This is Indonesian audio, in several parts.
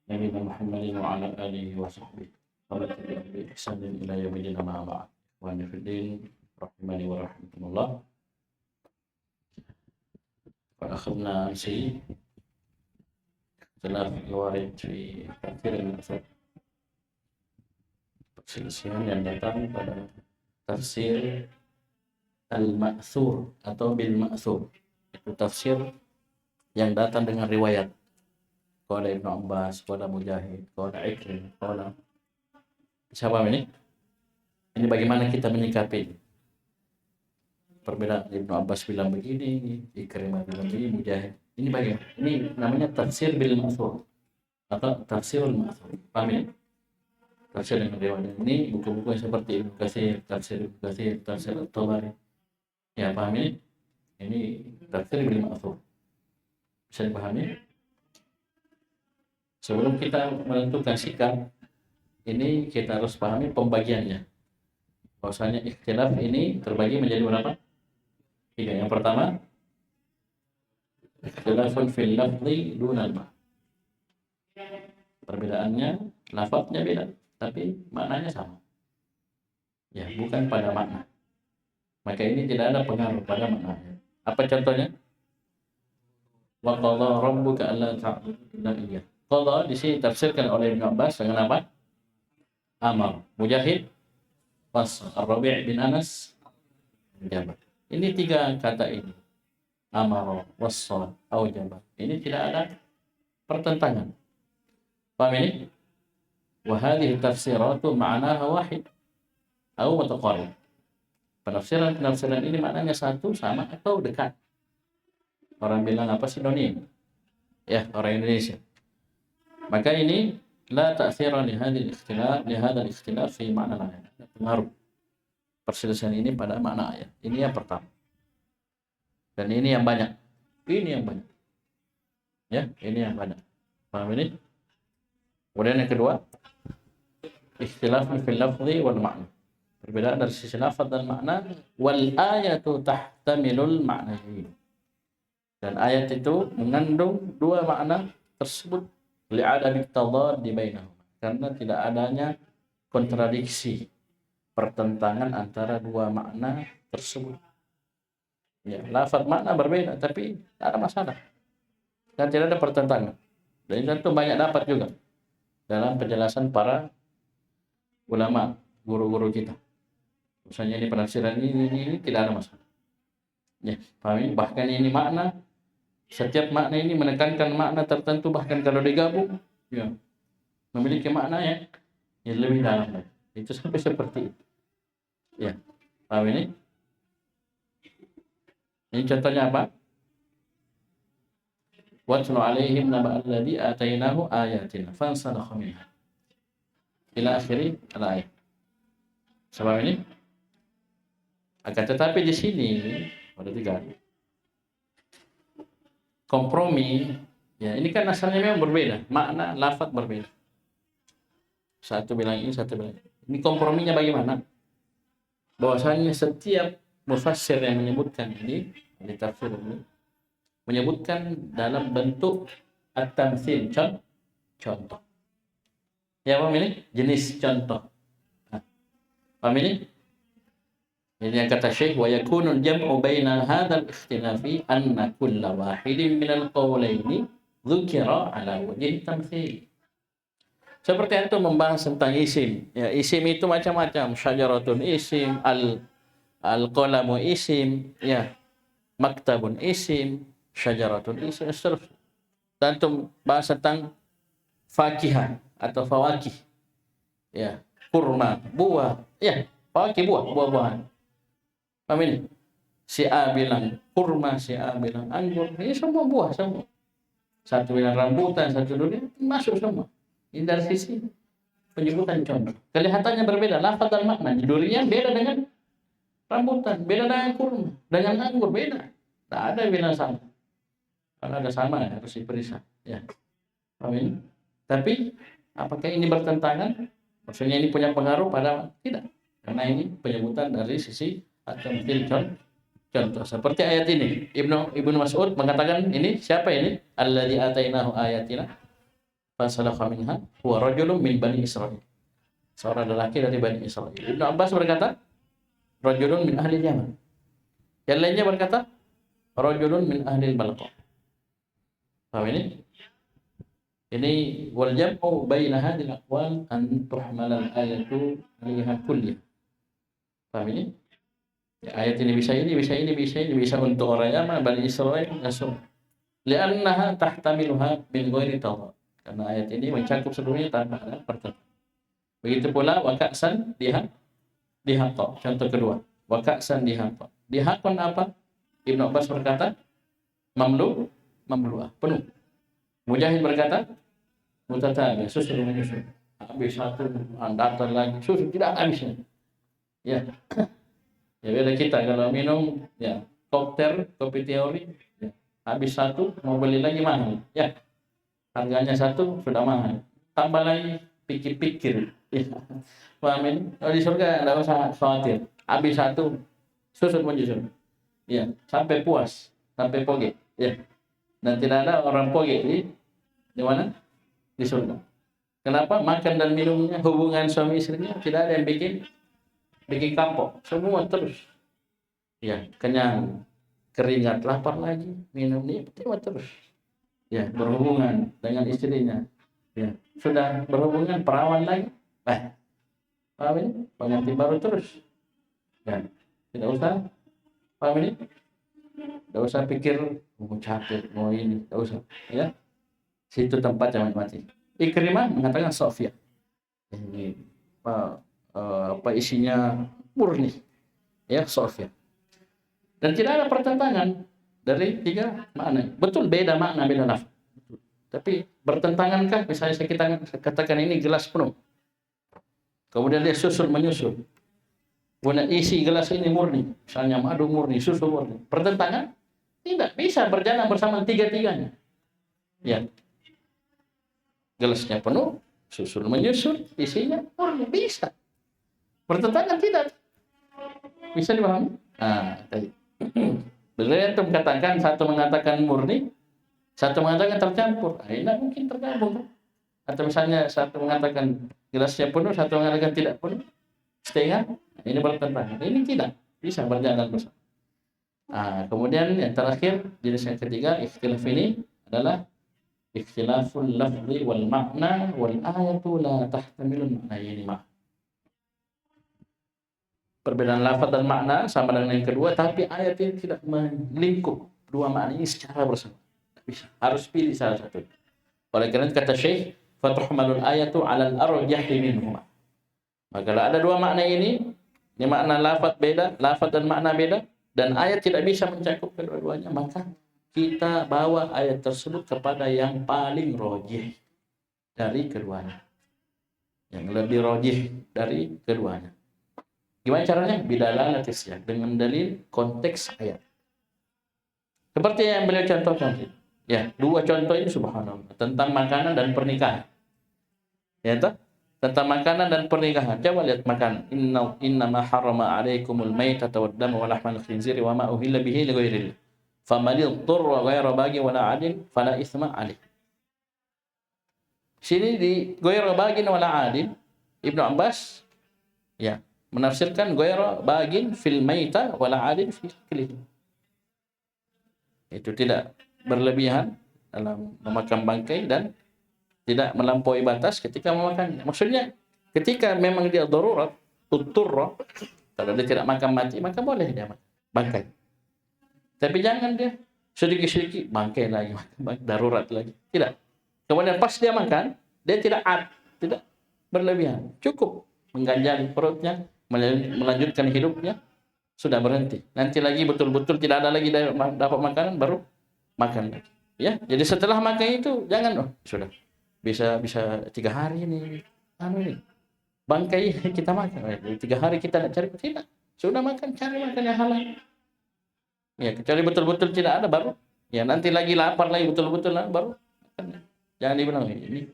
نبينا محمد وعلى آله وصحبه ومن تبعهم بإحسان إلى يوم الدين أما بعد. إخواني في الدين رحمني ورحمكم الله. فأخذنا أمس اختلاف الوارد في تفسير المأثور, perselisihan yang datang pada tafsir al-ma'thur atau bil ma'thur. Itu tafsir yang datang dengan riwayat. Qala Ibnu Abbas, qala Mujahid, qala Ikrimah, qala siapa ini? Ini bagaimana kita menyikapi perbedaan. Ibnu Abbas bilang begini, Ikrimah bilang begini, Mujahid. Ini bagaimana? Ini namanya tafsir bil ma'thur atau tafsirul ma'thur. Paham ya? Tafsir dengan riwayat. Ini buku-buku yang seperti Ibnu Katsir, tafsir At-Tabari. Ya, paham ini? Ini tafsir bil ma'thur. Bisa dipahami? Sebelum kita menentukan sikap, ini kita harus pahami pembagiannya. Bahwasanya ikhtilaf ini terbagi menjadi berapa? 3. Yang pertama, ikhtilafun fil lafzi dunal ma'. Perbedaannya, lafaznya beda, tapi maknanya sama. Ya, bukan pada makna. Maka ini tidak ada pengaruh pada maknanya. Apa contohnya? Wa qadha rabbuka alla ta'budu illa iyyah. Qadha di sini tafsirkan oleh Ibnu Abbas dengan apa? Amar. Mujahid, Ar-Rabi' bin Anas, Jabar. Ini 3 kata ini. Amar, wassal, aujaba. Ini tidak ada pertentangan. Paham ini? Wa hadhihi tafsiratu ma'naha wahid atau mutaqarrib. Penafsiran ini maknanya satu, sama atau dekat. Orang bilang apa sinonim? Ya, orang Indonesia. Maka ini la ta'thira li hadzal ikhtilaf fi ma'na al-ayat. Pengaruh perselisihan ini pada makna ayat. Ini yang pertama. Dan ini yang banyak. Ini yang banyak. Ya, ini yang banyak. Paham ini? Kemudian yang kedua, ikhtilaf fil lafzi wal ma'na. Perbedaan dari sisi lafaz dan makna. Wal ayatu tahtamilul ma'nayn. Dan ayat itu mengandung 2 makna tersebut. Li'adami tadad bainahuma. Karena tidak adanya kontradiksi, pertentangan antara 2 makna tersebut. Ya, lafaz makna berbeda tapi tidak ada masalah. Dan tidak ada pertentangan. Dan itu banyak dapat juga dalam penjelasan para ulama, guru-guru kita. Misalnya ini penafsiran ini tidak ada masalah. Ya, pahami? Bahkan ini makna, setiap makna ini menekankan makna tertentu, bahkan kalau digabung, ya, memiliki makna yang lebih dalam lagi. Itu sampai seperti itu. Ya, paham ini? Ini contohnya apa? Watlu alaihim naba'al ladzi atainahu ayatina fansalakha minha. Ila akhiri al-ayat. Sebab ini? Akan tetapi di sini ada 3 kompromi. Ya, ini kan asalnya memang berbeda, makna lafaz berbeda. Satu bilang ini, satu bilang ini. Ini komprominya bagaimana? Bahwasanya setiap mufassir yang menyebutkan ini di tafsir ini menyebutkan dalam bentuk at-tamtsil, contoh. Ya, paham ini? Jenis contoh. Nah, paham ini? Ini yang kata Syekh, wa yakunu al-jam'u baina hadzal ikhtilafi anna kulla wahidin minal qawlaini dzukira ala wajhi tamtsil. Seperti itu membahas tentang isim. Ya, isim itu macam-macam. Syajaratun isim, al-qalamu isim, ya, maktabun isim, syajaratun isim, seterusnya. Dan itu bahas tentang fakihah atau fawakih. Ya, kurma, buah, ya, fawakih buah-buahan. Paham ini? Si A bilang kurma, si A bilang anggur. Ini semua buah semua. Satu bilang rambutan, satu durian, masuk semua. Ini dari sisi penyebutan contoh. Kelihatannya berbeda, lafaz dan makna. Durian beda dengan rambutan, beda dengan kurma, dengan anggur beda. Tak ada yang bilang sama. Kalau ada sama harus diperiksa. Ya. Paham ini? Tapi apakah ini bertentangan? Maksudnya ini punya pengaruh pada tidak? Karena ini penyebutan dari sisi atau mungkin contoh seperti ayat ini. Ibnu Mas'ud mengatakan ini siapa ini? Alladzi atainahu ayatina fasalakha minha huwa rajulun min bani Israil. Seorang lelaki dari Bani Israil. Ibnu Abbas berkata, rajulun min ahli Yaman. Yang lainnya berkata, rajulun min ahli Balqa. Paham ini? Ini wal jam'u baina hadhil aqwal an tuhmal al-ayatu 'alaiha kulliyah. Paham ini? Ya, ayat ini bisa ini, bisa ini, bisa ini, bisa untuk orang Yaman, Bani Israil, langsung. Li'annaha tahtamiluha min ghairi tawad. Karena ayat ini mencakup seluruhnya tanpa ada pertentangan. Begitu pula wakaksan dihaqqa. Contoh kedua, wakaksan dihaqqa. Dihaqqa apa? Ibnu Abbas berkata, mamlu'ah, penuh. Mujahid berkata, mutatabi, susul menyusul. Habis satu, datang lagi, susul tidak habisnya. Ya. Ya beda kita kalau minum ya koktail, kopi teori, ya. Habis satu mau beli lagi mahal. Ya. Harganya satu sudah mahal. Tambah lagi pikir-pikir. Ya. Paham ini? Kalau di surga enggak usah khawatir. Habis satu susul menyusul. Ya, sampai puas, sampai poge. Ya. Dan tidak ada orang poge di mana? Di surga. Kenapa? Makan dan minumnya, hubungan suami istrinya tidak ada yang bikin kapok. Semua terus. Ya, kenyang, keringat, lapar lagi, minumnya terus. Ya, berhubungan dengan istrinya. Ya, sudah berhubungan perawan lagi. Paham ini? Pengantin baru terus. Ya, tidak usah. Paham ini? Tidak usah pikir mau capek, mau ini, tidak usah. Ya, situ tempat yang mati. Ikrimah mengatakan Sofia. Ini apa isinya murni, ya Sofia. Dan tidak ada pertentangan dari tiga makna. Betul beda makna, beda lafaz. Tapi bertentangankah? Misalnya kita katakan ini gelas penuh. Kemudian dia susul menyusul. Kemudian isi gelas ini murni. Misalnya madu murni, susu murni. Pertentangan? Tidak. Bisa berjalan bersama tiga-tiganya. Ya. Gelasnya penuh, susul menyusul, isinya murni. Bisa. Pertentangan tidak. Bisa dipahami? Tadi. Beliau katakan satu mengatakan murni, satu mengatakan tercampur. Ini mungkin tergabung. Atau misalnya satu mengatakan gelasnya penuh, satu mengatakan tidak penuh, setengah. Ini bertentangan. Ini tidak bisa berjalan bersama. Kemudian yang terakhir, jenis yang ketiga, ikhtilaf ini adalah ikhtilaful lafzi wal makna wal ayatu la tahtamilun makna ini perbedaan lafaz dan makna sama dengan yang kedua, tapi ayat ini tidak melingkup dua makna ini secara bersama. Bisa. Harus pilih salah satu. Oleh karena itu kata Syekh, fatuhmalul ayatu 'alal arjahi minhuma. Maka kalau ada dua makna ini makna lafaz beda, lafaz dan makna beda, dan ayat tidak bisa mencakup kedua-duanya, maka kita bawa ayat tersebut kepada yang paling rajih dari keduanya. Yang lebih rajih dari keduanya. Gimana caranya? Bidalalatis siyaq, dengan dalil konteks ayat. Seperti yang beliau contohkan. Ya, dua contoh ini subhanallah tentang makanan dan pernikahan. Ya toh? Tentang makanan dan pernikahan. Coba lihat makanan. Inna ma harrama 'alaikumul maitata wad dama wa lahmal khinziri wa ma uhilla bihi li ghairillah. Faman yadhurra ghayra baghin wala 'adin fala itsma 'alaih. Sini di ghayra baghin wala 'adin, Ibnu Abbas ya menafsirkan ghayra baghin fil maita wala 'adin fil akli. Itu tidak berlebihan dalam memakan bangkai dan tidak melampaui batas ketika memakannya. Maksudnya ketika memang dia darurat, uturra, kalau dia tidak makan mati, maka boleh dia makan bangkai. Tapi jangan dia sedikit-sedikit bangkai lagi, darurat lagi. Tidak. Kemudian pas dia makan, dia tidak berlebihan. Cukup mengganjal perutnya, melanjutkan hidupnya, sudah berhenti. Nanti lagi betul-betul tidak ada lagi dapat makanan, baru makan lagi. Ya, jadi setelah makan itu jangan sudah bisa 3 hari ini bangkai kita makan. 3 hari kita nak cari tidak. Sudah makan, cari makan yang halal. Ya, kecuali betul-betul tidak ada baru. Ya, nanti lagi lapar lagi betul-betul baru makan. Jangan dibilang ini.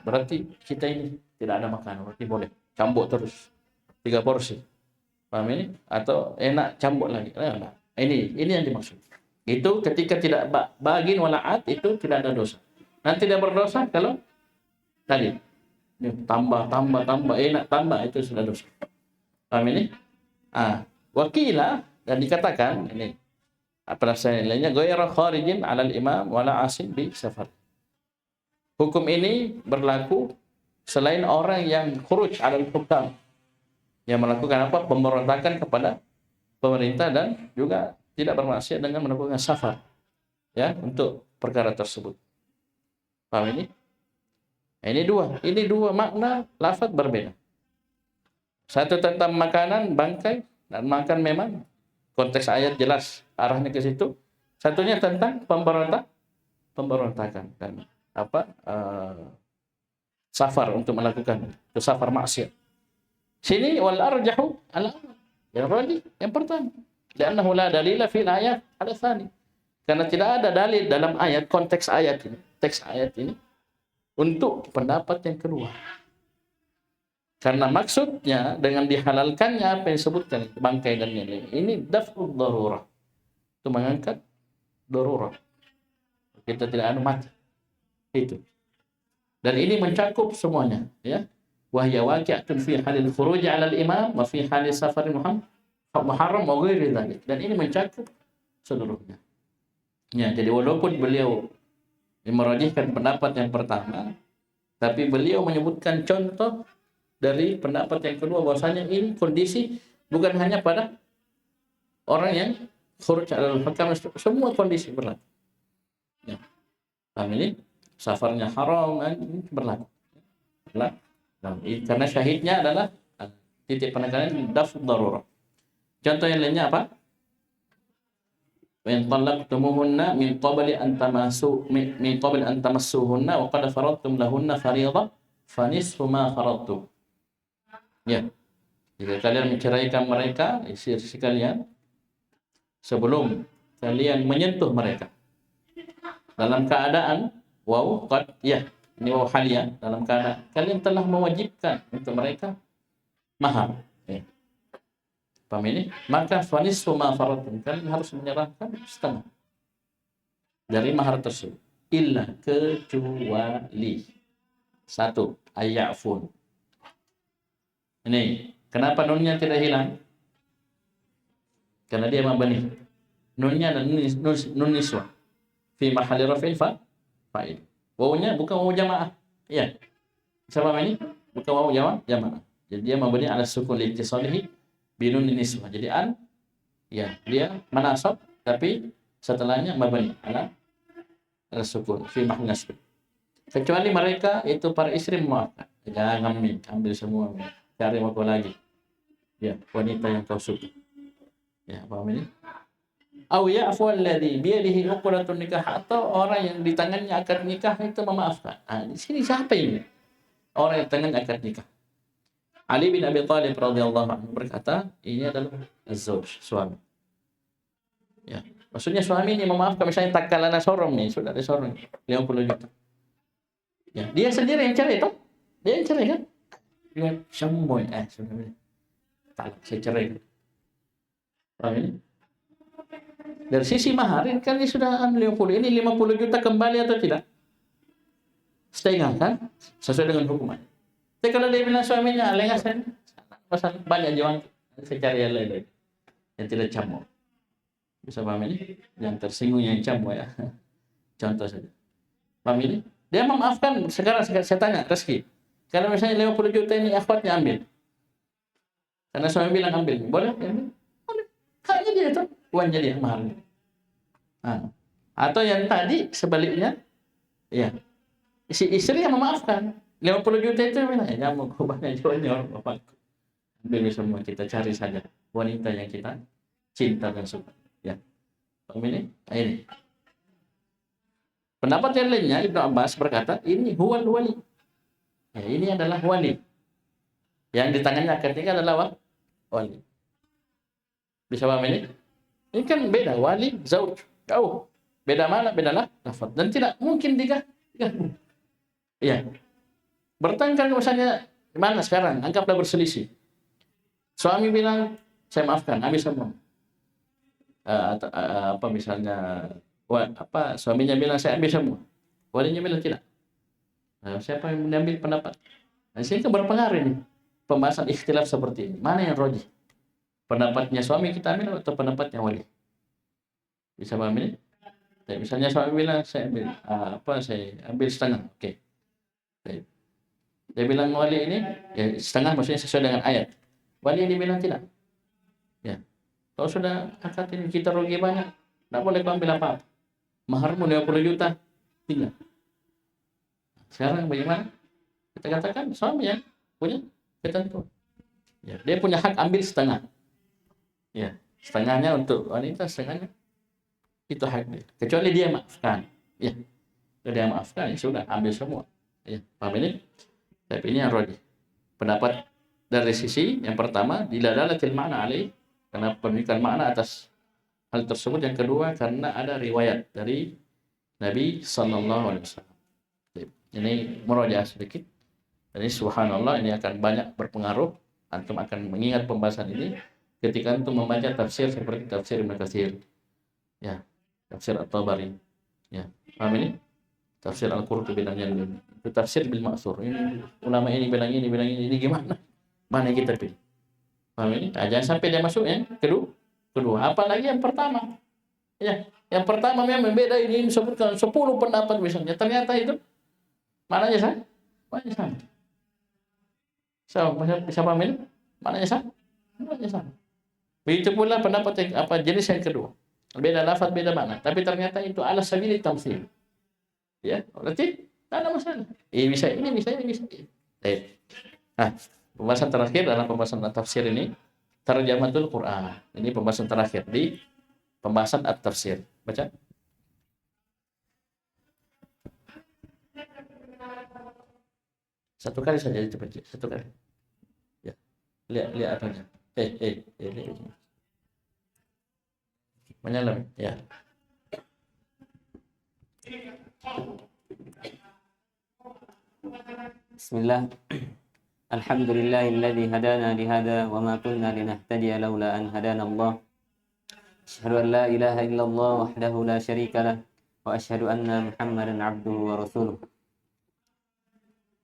Berarti kita ini tidak ada makanan, berarti boleh cambuk terus 3 porsi. Paham ini? Atau enak cambuk lagi. Ini yang dimaksud. Itu ketika tidak bagin wala'at itu tidak ada dosa. Nanti dia berdosa kalau tadi. Tambah, enak tambah, itu sudah dosa. Paham ini? Wakilah, dan dikatakan ini apa lainnya, ghairu kharijin 'alal imam wala 'asim bi safar. Hukum ini berlaku selain orang yang khuruj 'alal hukam, yang melakukan apa? Pemberontakan kepada pemerintah dan juga tidak bermaksiat dengan melakukan safar, ya, untuk perkara tersebut. Paham ini? Ini dua makna lafaz berbeda. Satu tentang makanan, bangkai, dan makan memang konteks ayat jelas arahnya ke situ. Satunya tentang pemberontakan dan safar, untuk melakukan itu safar maksiat. Sini wal arjahu yang pertama. Karena la dalila fil ayat ala tsani. Karena tidak ada dalil dalam ayat, konteks ayat ini, teks ayat ini untuk pendapat yang kedua. Karena maksudnya dengan dihalalkannya apa yang disebutkan bangkai dan ini daf'ud darurah. Itu mengangkat darurah. Kita tidak mati. Itu. Dan ini mencakup semuanya, ya. Wa hiya waqi'atun fi halil khuruj 'ala al-imam wa fi halil safar muharram wa ghairi dzalik. Dan ini mencakup seluruhnya. Ya, jadi walaupun beliau merajihkan pendapat yang pertama, tapi beliau menyebutkan contoh dari pendapat yang kedua, bahwasanya ini kondisi bukan hanya pada orang yang khuruj 'alal hukam, semua kondisi berlaku. Ya. Paham ini? Safarnya haram berlaku. Nah, karena syahidnya adalah titik penekanan daf'ud darurah. Contoh yang lainnya apa? Wa in talaqtumuhunna min qabli an tamassuhunna wa qad faradtum lahunna fariidah fa nisfu ma faradtum. Ya. Jika kalian menceraikan mereka, istri-istri kalian, sebelum kalian menyentuh mereka, dalam keadaan ini waw haliyah, dalam keadaan kalian telah mewajibkan untuk mereka mahar. Ya. Paham ini? Maka fanisfu ma faradtum, kalian harus menyerahkan setengah dari mahar tersebut. Illa, kecuali satu, ayyafun. Ini, kenapa nunnya tidak hilang? Karena dia mabani. Nunnya dan nun niswa. Fi mahalli raf'il fa'il. Wawunya bukan wawu jamaah. Iya. Sama ini bukan wawu jamaah. Jadi dia mabani ala sukun liittisalihi bi nun niswa. Jadi dia manasab, tapi setelahnya mabani ala sukun fi mahalli nasb. Kecuali mereka itu para istri memaafkan. Jangan ambil semua. Cari apa lagi? Ya, wanita yang kau suka. Ya, paham ini? Aw ya'fu alladhi bi yadihi 'uqdatun nikah, atau orang yang di tangannya akad nikah itu memaafkan. Di sini siapa ini? Orang yang tangannya akad nikah. Ali bin Abi Thalib radhiyallahu anhu berkata, ini adalah az-zawj, suami. Ya, maksudnya suami ini memaafkan, misalnya takalana sorong nih, sudah ada sorong 50 juta. Ya, dia sendiri yang cerai toh? Dia yang cerai kan? Dia semua sebenarnya. Tak, saya cerai. Paham ini? Dari sisi mahar kan ini sudah 50. Ini 50 juta kembali atau tidak? Setengah kan? Sesuai dengan hukuman. Tapi kalau dia bilang suaminya lengah saya, pasal banyak juang, saya cari yang lain yang tidak camuk. Bisa paham ini? Yang tersinggung yang camuk ya. Contoh saja. Paham ini? Dia memaafkan. Sekarang saya tanya rezeki. Kalau misalnya 50 juta ini akhwatnya ambil. Karena suami bilang ambil. Boleh? Boleh. Kayaknya dia tuh. Uangnya dia mahal. Atau yang tadi sebaliknya. Ya. Si istri yang memaafkan. 50 juta itu bilang, ya mau banyak jualnya orang bapakku. Ambil semua, kita cari saja wanita yang kita cinta dan suka. Ya. Paham ini? Ini. Pendapat yang lainnya, Ibnu Abbas berkata, ini huwal wali. Ya, ini adalah wali. Yang di tangannya ketika adalah wali. Bisa paham ini? Ini kan beda, wali, zauj, jauh. Beda mana? Beda lafaz. Dan tidak mungkin digabung. Iya. Bertengkar misalnya, mana sekarang? Anggaplah berselisih. Suami bilang, saya maafkan, habis semua. Misalnya, suaminya bilang, saya ambil semua. Walinya bilang tidak. Nah, siapa yang mengambil pendapat? Nah, sini kan berpengaruh ini. Pembahasan ikhtilaf seperti ini. Mana yang rajih? Pendapatnya suami kita ambil atau pendapatnya wali? Bisa paham ini? Jadi, misalnya suami bilang saya ambil saya ambil setengah. Oke. Okay. Dia bilang wali ini ya setengah maksudnya sesuai dengan ayat. Wali ini bilang tidak. Ya. Kalau sudah akad ini kita rugi banyak, tidak boleh kau ambil apa-apa. Maharmu 50 juta, tinggal. Sekarang bagaimana? Kita katakan suami yang punya ketentuan. Ya, dia punya hak ambil setengah. Ya, setengahnya untuk wanita, setengahnya itu hak dia. Kecuali dia maafkan. Ya, kalau dia maafkan ya sudah ambil semua. Ya, paham ini? Tapi ini yang rajih. Pendapat dari sisi yang pertama dilalalatil makna alaih, karena pemikiran makna atas hal tersebut. Yang kedua karena ada riwayat dari Nabi sallallahu alaihi wasallam. Ini murojaah sedikit. Jadi subhanallah ini akan banyak berpengaruh. Antum akan mengingat pembahasan ini ketika antum membaca tafsir seperti tafsir Ibnu Katsir. Ya, tafsir At-Tabari. Ya, paham ini? Tafsir Al-Qurtubi dan yang lain. Itu tafsir bil ma'tsur. Ini ulama ini bilang ini gimana? Mana yang kita pilih? Paham ini? Nah, jangan sampai dia masuk yang kedua. Apalagi yang pertama. Ya, yang pertama memang beda ini disebutkan 10 pendapat misalnya. Ternyata itu mananya sama? Mananya sama. Bisa paham ini? Mananya sama? Mananya sama. Begitu pula pendapat yang jenis yang kedua. Beda lafaz, beda makna. Tapi ternyata itu ala sabili tamtsil. Ya, berarti tak ada masalah. Bisa ini, bisa ini, bisa ini. Nah, pembahasan terakhir dalam pembahasan tafsir ini tarjamatul Quran. Ini pembahasan terakhir di pembahasan at-tafsir. Baca. Satu kali saja cepat, satu kali. Ya. Lihat apanya. Lihat. Menyala, ya. Bismillah. Alhamdulillahilladzi hadana lihada wa ma kunna linahtadiya laula an hadana Allah. Asyhadu an la ilaha illallah wahdahu la syarika lah wa asyhadu anna Muhammadan abduhu wa rasuluh.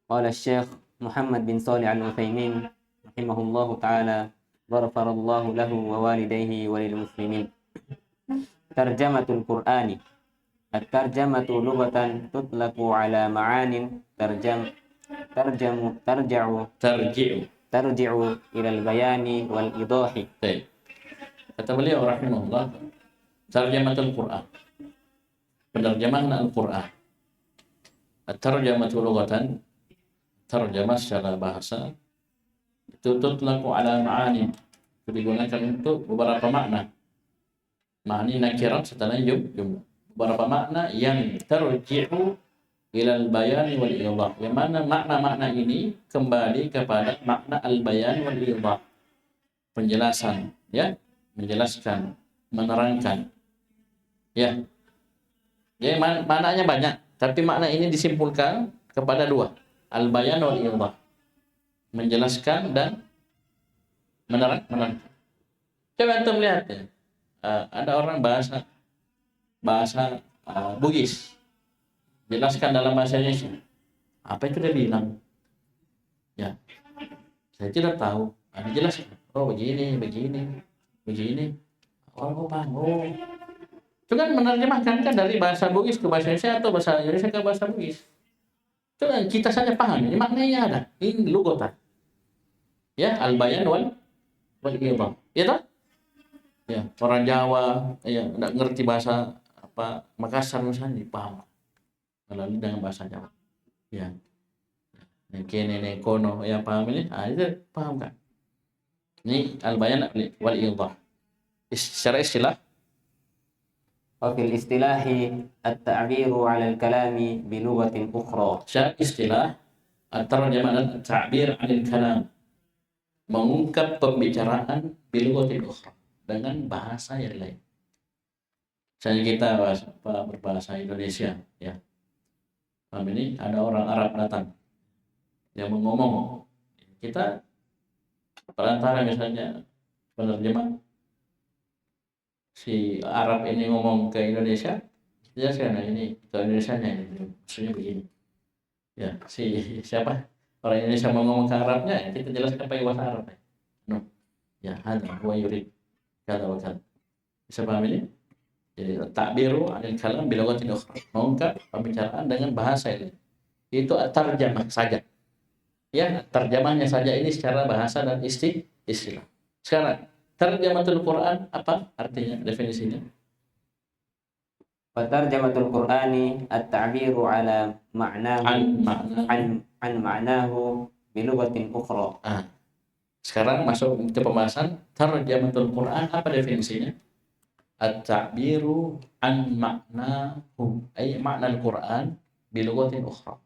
Qala Syekh Muhammad bin Shalih Al-Utsaimin rahimahullahu taala ghaffarallahu lahu wa walidayhi wa lil muslimin. Tarjamatul Qur'ani. At-tarjamatu lughatan tutlaqu ala ma'anin tarji'u ila al-bayani wal idahi. Baik. Kata beliau rahimahullah, tarjamatul Qur'an. Penerjemahan Al-Qur'an. At-tarjamatu lughatan, tarjamah secara bahasa itu tutlaqu ala ma'ani. Itu digunakan untuk beberapa makna. Ma'ani nakirat setelah jumlah. Beberapa makna yang tarji'u ilal bayan wal idah. Yang mana makna-makna ini kembali kepada makna al-bayan wal idah. Penjelasan, ya, menjelaskan, menerangkan. Ya. Ya, maknanya banyak, tapi makna ini disimpulkan kepada dua, al-bayan wal idah. Menjelaskan dan menerangkan. Coba antum lihat ya. Ada orang bahasa Bugis, jelaskan dalam bahasa Indonesia. Apa itu dia bilang? Ya, saya tidak tahu. Ada jelaskan. Oh begini. Oh paham. Oh, itu kan menerjemahkan kan dari bahasa Bugis ke bahasa Indonesia atau bahasa Indonesia ke bahasa Bugis. Itu kan kita saja paham. Ini maknanya ada. Ini lughatan. Ya, al-bayan wal idah. Ya toh? Ya, orang Jawa ya enggak ngerti bahasa Makassar misalnya dipaham melalui dengan bahasa Jawa. Ya. Kene kono ya paham ini? Itu paham kan? Ini al-bayan wal idah. Secara istilah Wa fil istilahi at-ta'biru 'ala al-kalami bi lughatin ukhra. Secara istilah at-tarjamah dan at-ta'bir 'anil kalam, mengungkap pembicaraan bi lughatin ukhra, dengan bahasa yang lain. Misalnya kita berbahasa Indonesia, ya. Ini ada orang Arab datang yang ngomong, kita perantara misalnya penerjemah, si Arab ini ngomong ke Indonesia, jelaskan ini ke Indonesianya ini maksudnya begini. Ya, siapa orang Indonesia mau ngomong ke Arabnya, kita jelaskan pakai bahasa Arab. No. Ya, hadza huwa yurid kada wa kada. Bisa paham ini? Jadi takbiru anil kalam bil lughatin ukhra. Mengungkap pembicaraan dengan bahasa lain. Itu tarjamah saja. Ya, terjemahnya saja ini secara bahasa dan istilah. Sekarang, terjematul Quran apa artinya, definisinya? Fatarjamatul Qur'ani at-ta'biru ala ma'nahu An makna. an ma'nahu bi lughatin ukhra. Ah, sekarang masuk ke pembahasan terjematul Quran apa definisinya? At-ta'biru an maknahu, ay makna Al-Quran bi lughatin ukhra.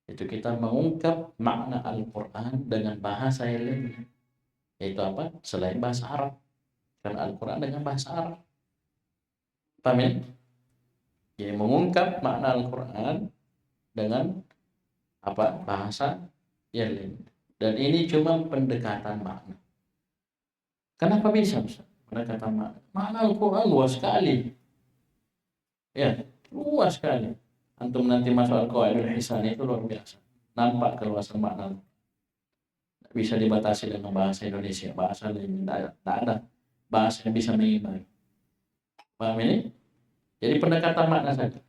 Itu kita mengungkap makna Al-Quran dengan bahasa yang lain. Yaitu apa? Selain bahasa Arab. Karena Al-Quran dengan bahasa Arab. Paham ya? Jadi mengungkap makna Al-Quran dengan apa? Bahasa yang lain. Dan ini cuma pendekatan makna. Kenapa bisa? Pendekatan makna. Makna Al-Quran luas sekali. Ya, luas sekali. Antum nanti masuk Al-Qawaidul Hisan itu luar biasa. Nampak keluasan makna. Bisa dibatasi dengan bahasa Indonesia, bahasa lain tidak ada bahasa yang bisa mengimbangi. Paham ini? Jadi pendekatan makna saja.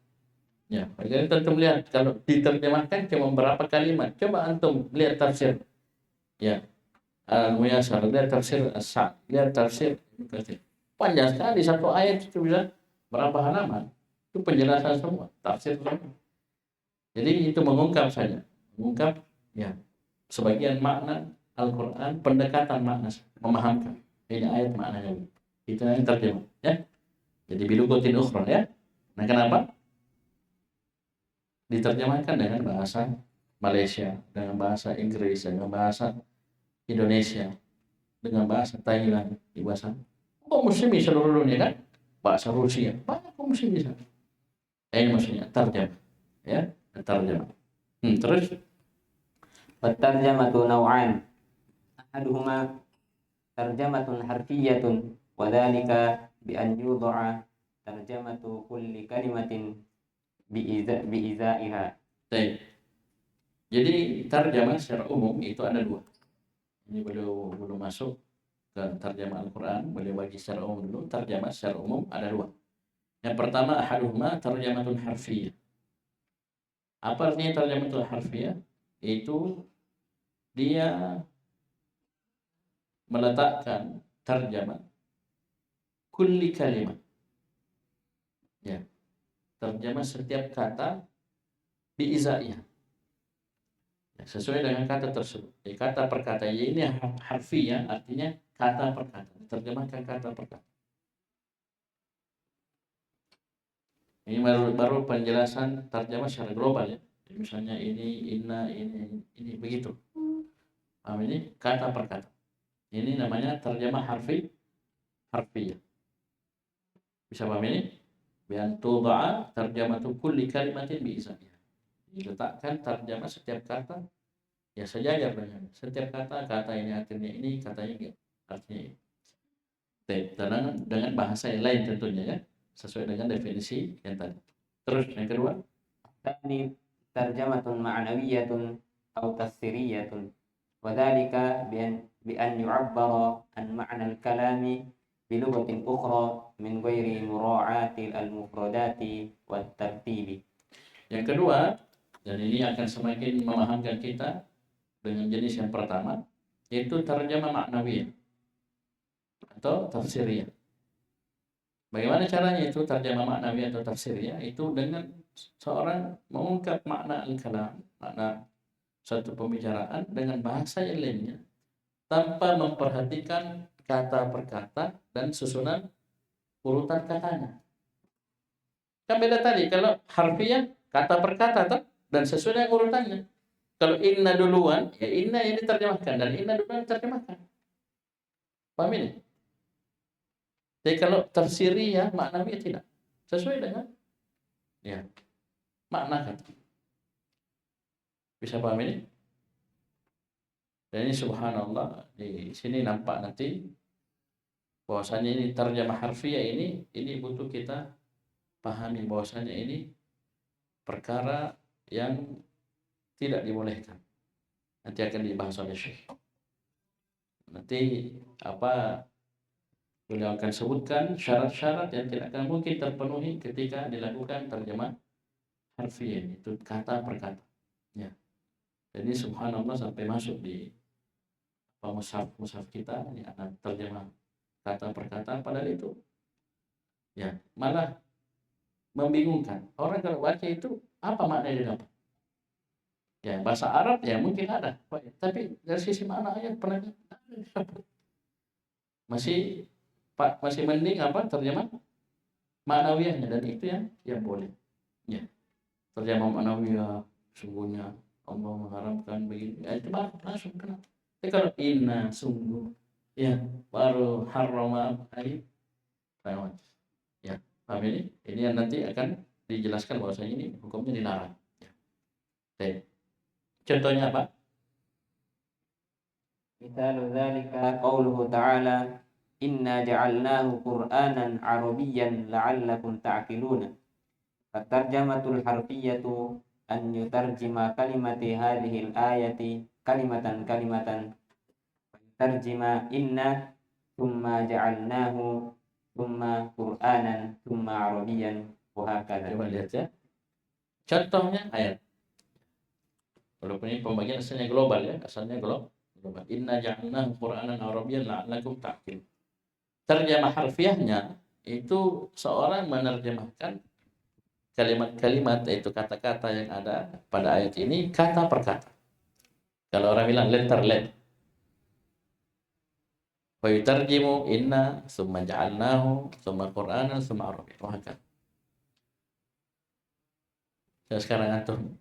Ya, jadi tentu lihat kalau diterjemahkan cuma berapa kalimat. Coba antum lihat tafsir. Ya, Al-Muyassar, lihat tafsir As-Sa', lihat tafsir Ibnu Katsir. Panjang sekali satu ayat itu bisa berapa halaman. Itu penjelasan semua, tafsir semua. Jadi itu mengungkap saja, mengungkap ya sebagian makna Al-Quran, pendekatan makna, memahamkan ini ayat maknanya itu yang terjemah ya. Jadi bilugotin ukhra ya. Nah, kenapa diterjemahkan dengan bahasa Malaysia, dengan bahasa Inggris, dengan bahasa Indonesia, dengan bahasa Thailand, di bahasa muslim seluruh dunia kan, bahasa Rusia banyak muslim bisa. Ini maksudnya terjemah ya, terjemah. Terus Wat-tarjamatu naw'an. Ahaduhuma tarjamatun harfiyyatun wa dhalika bi an yudha'a tarjamatu kulli kalimatin bi izaiha. Baik. Jadi terjemah secara umum itu ada dua. Ini belum masuk ke terjemah Al-Quran, beliau bagi secara umum dulu. Terjemah secara umum ada dua. Yang pertama ahaduhuma tarjamatun harfiyah. Apa artinya tarjamatun harfiyah? Itu dia meletakkan terjemah kulli kalimat. Ya. Terjemah setiap kata biizaiyah. Ya, sesuai dengan kata tersebut. Kata per kata ini harfiah artinya kata per kata. Terjemahkan kata per kata. Ini baru penjelasan terjemah secara global ya. Misalnya ini, inna, ini begitu. Ini kata per kata. Ini namanya terjemah harfiah. Bisa paham ini? Bian tuda'a tarjamatu kulli kalimatin biizahnya. Diletakkan terjemah setiap kata ya sejajar dengan setiap kata ini artinya ini, katanya ini artinya ini. Dengan bahasa yang lain tentunya ya, sesuai dengan definisi yang tadi. Terus yang kedua, Tsani tarjamatun ma'nawiyyatun aw tafsiriyyatun. Wa dhalika bi an yu'abbara an ma'na al-kalami bi lughatin ukhra min ghairi mura'ati al-mufradati wat tartibi. Yang kedua, dan ini akan semakin memahamkan kita dengan jenis yang pertama, yaitu terjemah maknawiyah atau tafsiriyah. Bagaimana caranya itu terjemah maknawiyah atau tafsiriyah? Itu dengan seorang mengungkap makna al-kalam, makna satu pembicaraan dengan bahasa yang lainnya tanpa memperhatikan kata per kata dan susunan urutan katanya. Kan beda tadi, kalau harfiah kata per kata dan sesuai dengan urutannya. Kalau inna duluan, ya inna ini diterjemahkan dan inna duluan diterjemahkan. Paham ini? Jadi kalau tafsiriyah maknanya tidak sesuai dengan ya makna kata. Bisa paham ini? Dan ini subhanallah di sini nampak nanti bahwasanya ini terjemah harfiah ini butuh kita pahami bahwasanya ini perkara yang tidak dibolehkan. Nanti akan dibahas oleh Syekh. Nanti beliau akan sebutkan syarat-syarat yang tidak akan mungkin terpenuhi ketika dilakukan terjemah harfiah, itu kata per kata. Ya. Jadi subhanallah sampai masuk di mushaf kita ya, terjemah kata per kata, padahal itu ya malah membingungkan. Orang kalau baca itu apa maknanya dapat? Ya bahasa Arab ya mungkin ada, tapi dari sisi makna ayat pernah masih mending terjemah maknawiyahnya, dan itu yang boleh. Ya. Terjemah maknawiyah, sungguhnya Allah mengharapkan begini. Ya, itu baru langsung kenal. Tapi kalau inna sungguh, ya baru harrama ayat. Ya, paham ini? Ini yang nanti akan dijelaskan bahwasanya ini hukumnya dilarang. Ya. Oke. Contohnya apa? Mithalu dzalika qauluhu ta'ala inna ja'alnahu qur'anan arabiyyan la'allakum ta'qiluna. At-tarjamatul harfiyyatu an yutarjima kalimati hadhihi al-ayati kalimatan tarjima inna thumma ja'alnahu thumma qur'anan thumma arabiyyan wa hakadha. Coba lihat ya. Contohnya ayat. Walaupun ini pembagian asalnya global ya, asalnya global. Inna ja'alnahu qur'anan arabiyyan la'allakum ta'qilun. Terjemah harfiahnya itu seorang menerjemahkan kalimat-kalimat, yaitu kata-kata yang ada pada ayat ini kata per kata. Kalau orang bilang letter let, wa yutarjimu inna summa ja'alnahu summa qur'anan summa arabiyyan. Sekarang antum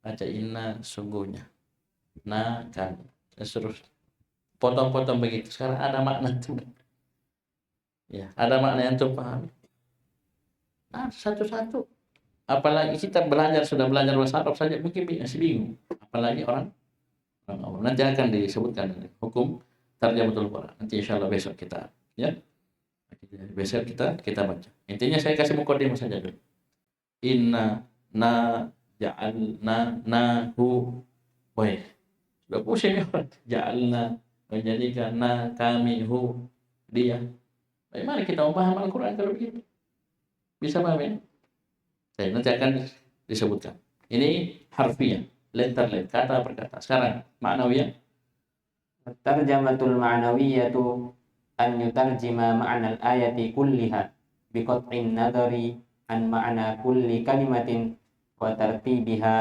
baca inna sungguhnya, nah kan, terus potong-potong begitu. Sekarang ada makna itu. Ya, ada makna yang antum pahami. Nah, satu-satu. Apalagi kita sudah belajar bahasa Arab saja mungkin masih bingung. Apalagi orang awam. Nanti akan disebutkan hukum tarjamatul Quran. Nanti insyaallah besok kita baca. Intinya saya kasih mukadimah saja dulu. Inna na ja'alna nahu. Baik. Sudah pusing ya. Ja'alna menjadikan na kami hu dia. Bagaimana kita mau paham Al-Quran kalau begitu? Bisa paham ya? Nanti akan disebutkan. Ini harfiah, letter let, kata per kata. Sekarang ma'nawiyah. Tarjamatul ma'nawiyatu an yutarjima ma'na al-ayati kulliha biqat'in nadari an ma'na kulli kalimatin wa tartibiha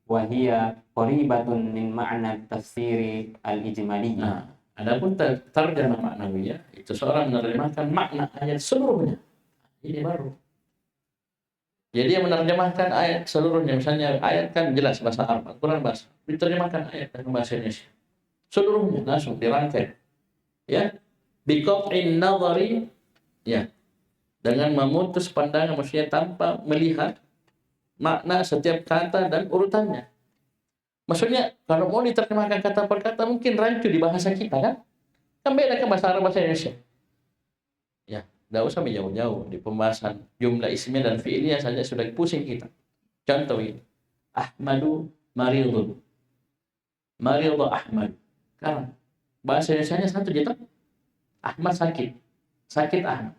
wa hiya qaribatun min ma'na tafsiri al-ijmaliyyi. Nah, adapun tarjamah ma'nawiyah itu seorang menerjemahkan makna ayat seluruhnya. Ini baru. Jadi dia menerjemahkan ayat seluruhnya. Misalnya ayat kan jelas bahasa Arab, Al-Quran bahasa, diterjemahkan ayat dalam bahasa Indonesia seluruhnya langsung dirangkai. Ya, biqat'in nadhari, ya, dengan memutus pandangan, maksudnya tanpa melihat makna setiap kata dan urutannya. Maksudnya kalau mau diterjemahkan kata per kata mungkin rancu di bahasa kita kan? Kan beda kan bahasa Arab bahasa Indonesia. Ya, tidak usah jauh-jauh di pembahasan jumlah ismiyah dan fi'liyah saja sudah pusing kita. Contoh ini, Ahmadu maridun. Maridu Ahmad. Sekarang bahasa Indonesianya satu gitu. Ahmad sakit. Sakit Ahmad.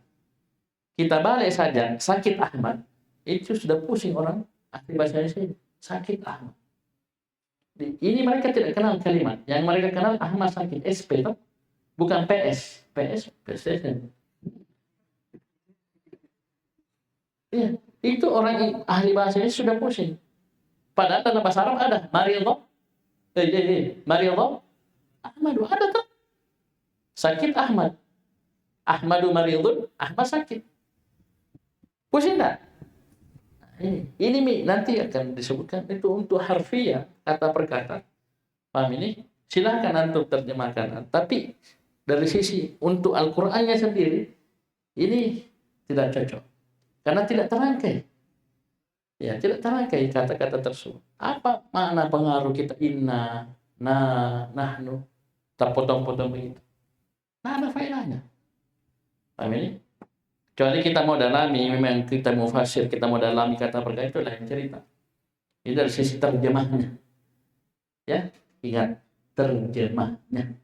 Kita balik saja sakit Ahmad. Itu sudah pusing orang ahli bahasa Indonesia. Sakit Ahmad. Ini mereka tidak kenal kalimat. Yang mereka kenal Ahmad sakit. SP toh? Bukan PS. PS. Ya, itu orang ahli bahasa ini sudah pusing. Padahal dalam bahasa Arab ada Maridu. Maridu Ahmadu ada tak? Sakit Ahmad. Ahmadu maridun, Ahmad sakit. Pusing tak? Ini nanti akan disebutkan itu untuk harfiah, kata per kata. Paham ini? Silakan antum terjemahkan. Tapi dari sisi untuk Al-Qur'annya sendiri ini tidak cocok. Karena tidak terangkai. Ya, tidak terangkai kata-kata tersebut. Apa makna pengaruh kita inna, na, nahnu, terpotong-potong begitu. Nah, ada faedahnya. Paham ini? Kecuali kita mau dalami, memang kita mau fasir, kita mau dalami kata per kata, itu lain cerita. Ini dari sisi terjemahnya. Ya, ingat terjemahnya.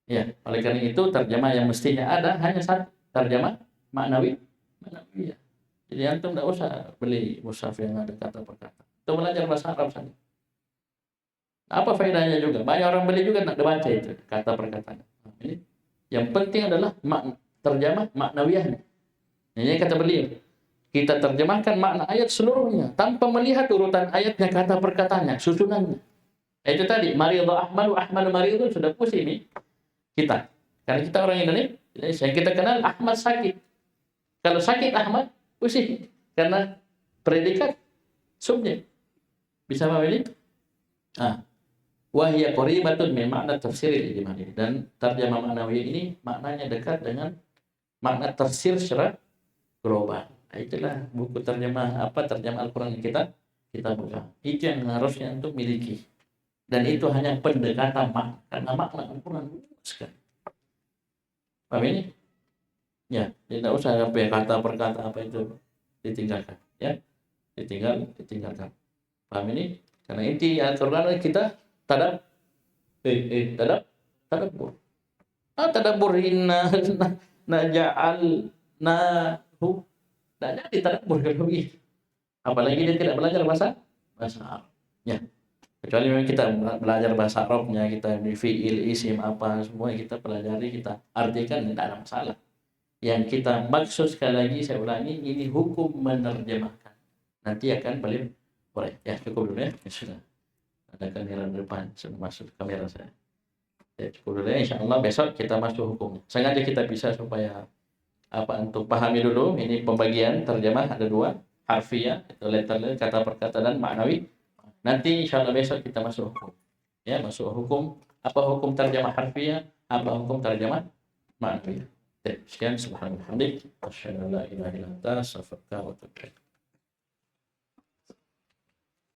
Ya, oleh karena itu terjemah yang mestinya ada hanya satu, terjemah maknawi. Ya. Jadi antum tidak usah beli mushaf yang ada kata per kata. Itu belajar bahasa Arab saja. Apa faedahnya juga? Banyak orang beli juga tidak dibaca itu kata per katanya. Ini yang penting adalah terjemah maknawiyahnya. Ini kata beliau. Kita terjemahkan makna ayat seluruhnya tanpa melihat urutan ayatnya kata per katanya, susunannya. Itu tadi maridhu ahmadu maridhu sudah pusing nih kita. Karena kita orang Indonesia yang kita kenal Ahmad sakit. Kalau sakit Ahmad pusing karena predikat subjek. Bisa paham ini? Ah, wahya qaribatun min makna tafsir ijmali, dan terjemah maknawi ini maknanya dekat dengan makna tafsir secara global. Nah, itulah buku terjemah terjemah Al-Qur'an yang kita buka. Itu yang harusnya untuk miliki. Dan itu hanya pendekatan makna, karena makna Al-Qur'an luas sekali. Paham ini? Ya, tidak usah sampai kata per kata apa itu ditinggalkan, ya. Ditinggalkan. Paham ini? Karena inti Al-Qur'an kita tadabbur. Tadabbur inna naja'alnahu. Tidak jadi tadabbur kalau begitu. Apalagi dia tidak belajar bahasa Arab. Ya. Kecuali memang kita belajar bahasa Arabnya, kita di fi'il, isim, apa semua kita pelajari, kita artikan, tidak ada masalah. Yang kita maksud sekali lagi saya ulangi, ini hukum menerjemahkan. Nanti akan boleh. Ya cukup dulu ya. Sudah. Ada kamera depan, sudah masuk kamera saya. Ya cukup dulu ya. Insyaallah besok kita masuk hukumnya. Sengaja kita bisa supaya untuk pahami dulu ini pembagian terjemah ada dua, harfiah itu letter kata per kata dan maknawi. Nanti insyaallah besok kita masuk hukum. Ya, masuk hukum, apa hukum terjemah harfiah, apa hukum terjemah maknawi. Sekian subhanallah. Asyhadu an la ilaha illa anta astaghfiruka wa atubu ilaik.